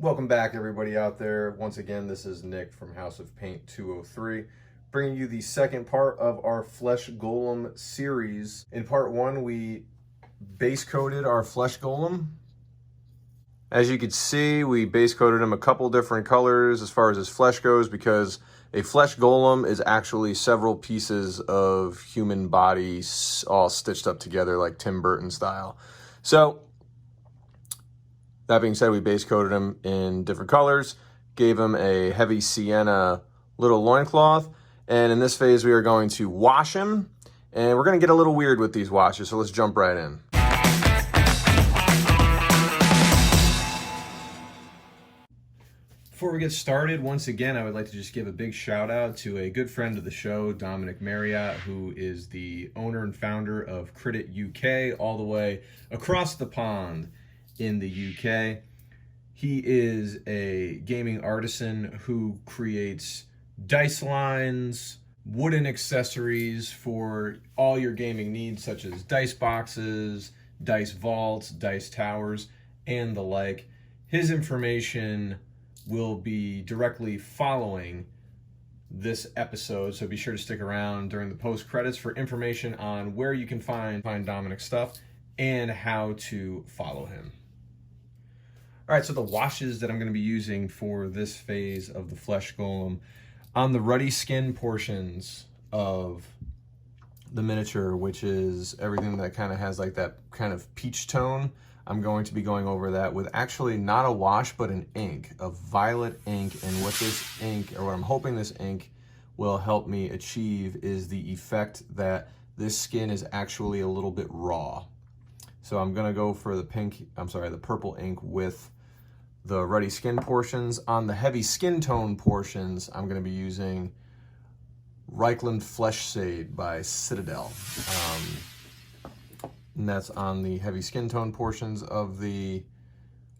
Welcome back, everybody out there. Once again, this is Nick from House of Paint 203, bringing you the second part of our Flesh Golem series. In part one, we base coated our Flesh Golem. As you can see, we base coated him a couple different colors as far as his flesh goes, because a Flesh Golem is actually several pieces of human body all stitched up together like Tim Burton style. So that being said, we base coated him in different colors, gave him a heavy sienna little loincloth, and in this phase we are going to wash him, and we're going to get a little weird with these washes, so let's jump right in. Before we get started, once again, I would like to just give a big shout out to a good friend of the show, Dominic Marriott, who is the owner and founder of Credit UK, all the way across the pond in the UK. He is a gaming artisan who creates dice lines, wooden accessories for all your gaming needs, such as dice boxes, dice vaults, dice towers, and the like. His information will be directly following this episode, so be sure to stick around during the post credits for information on where you can find Dominic's stuff and how to follow him. All right, so the washes that I'm going to be using for this phase of the Flesh Golem, on the ruddy skin portions of the miniature, which is everything that kind of has like that kind of peach tone, I'm going to be going over that with actually not a wash, but an ink, a violet ink. And what this ink, or what I'm hoping this ink will help me achieve, is the effect that this skin is actually a little bit raw. So I'm going to go for the purple ink with the ruddy skin portions. On the heavy skin tone portions, I'm going to be using Reichland Flesh Shade by Citadel. And that's on the heavy skin tone portions of the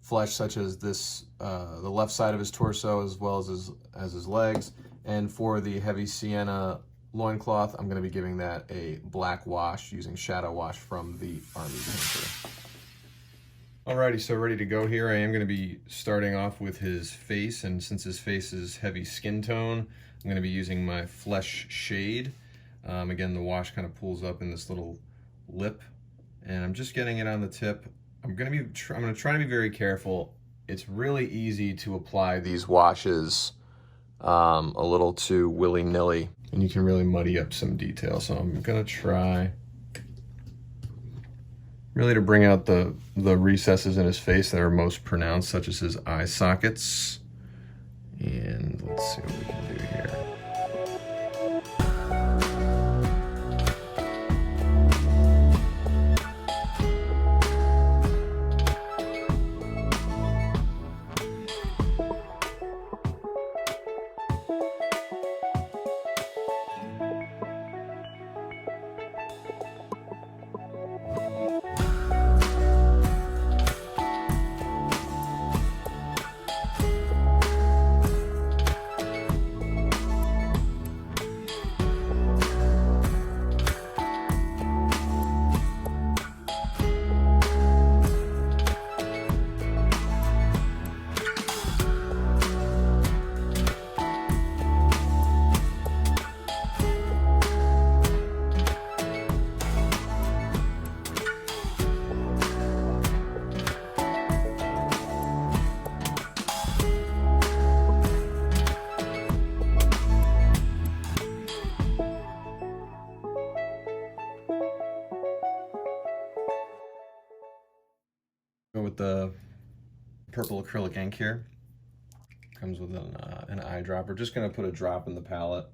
flesh, such as this, the left side of his torso, as well as his legs. And for the heavy sienna loincloth, I'm going to be giving that a black wash using Shadow Wash from the Army Painter. Alrighty, so ready to go here. I am going to be starting off with his face, and since his face is heavy skin tone, I'm going to be using my Flesh Shade. Again, the wash kind of pulls up in this little lip, and I'm just getting it on the tip. I'm going to try to be very careful. It's really easy to apply these washes a little too willy-nilly, and you can really muddy up some detail. So I'm going to try really to bring out the recesses in his face that are most pronounced, such as his eye sockets. And let's see what we can do here. Go with the purple acrylic ink here. Comes with an eyedropper. Just gonna put a drop in the palette.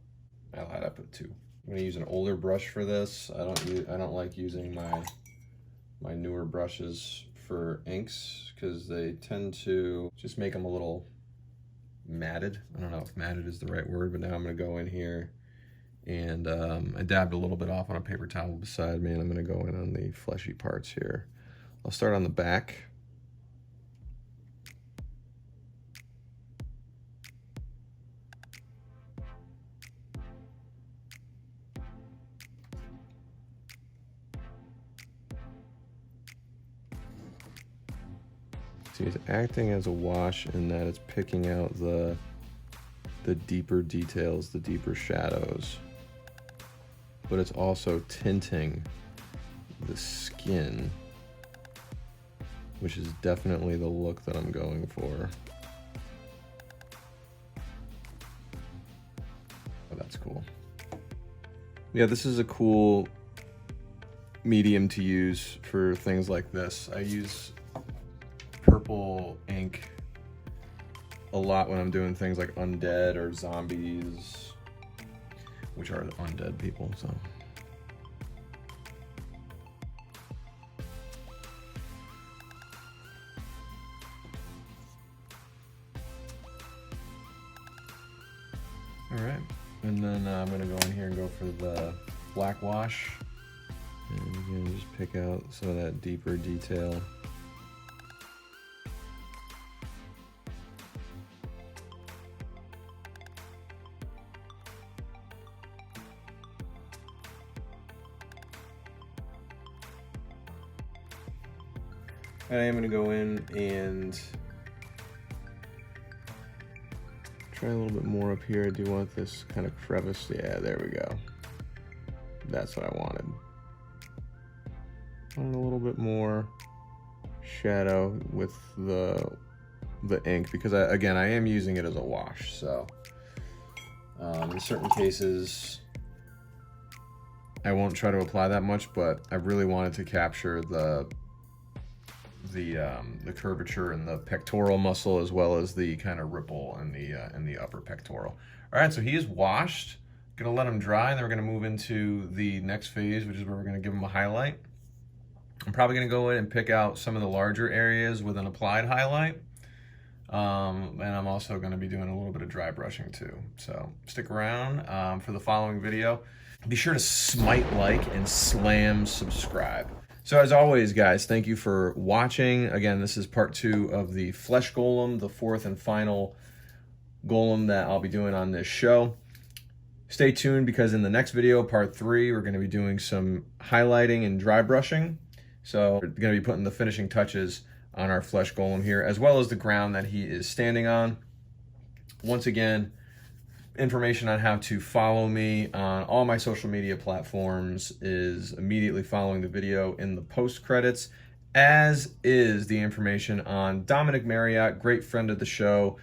I lied, I put two. I'm gonna use an older brush for this. I don't like using my newer brushes for inks because they tend to just make them a little matted. I don't know if matted is the right word, but now I'm gonna go in here and I dabbed a little bit off on a paper towel beside me, and I'm gonna go in on the fleshy parts here. I'll start on the back. See, it's acting as a wash in that it's picking out the deeper details, the deeper shadows. But it's also tinting the skin, which is definitely the look that I'm going for. Oh, that's cool. Yeah, this is a cool medium to use for things like this. I use purple ink a lot when I'm doing things like undead or zombies, which are the undead people, so. All right, and then I'm gonna go in here and go for the black wash. And again, just pick out some of that deeper detail. And I am gonna go in and try a little bit more up here. I do want this kind of crevice. Yeah, there we go. That's what I wanted. And a little bit more shadow with the ink, because again, I am using it as a wash. So in certain cases, I won't try to apply that much, but I really wanted to capture the curvature in the pectoral muscle, as well as the kind of ripple in the upper pectoral. All right, so he is washed. Gonna let him dry, and then we're gonna move into the next phase, which is where we're gonna give him a highlight. I'm probably gonna go in and pick out some of the larger areas with an applied highlight. And I'm also gonna be doing a little bit of dry brushing too. So stick around for the following video. Be sure to smite like and slam subscribe. So as always, guys, thank you for watching. Again, this is part 2 of the Flesh Golem, the 4th and final Golem that I'll be doing on this show. Stay tuned, because in the next video, part 3, we're gonna be doing some highlighting and dry brushing. So we're gonna be putting the finishing touches on our Flesh Golem here, as well as the ground that he is standing on. Once again, information on how to follow me on all my social media platforms is immediately following the video in the post credits, as is the information on Dominic Marriott, great friend of the show,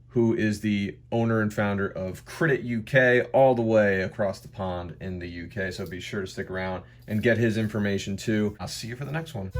who is the owner and founder of Credit UK, all the way across the pond in the UK. So be sure to stick around and get his information too. I'll see you for the next one.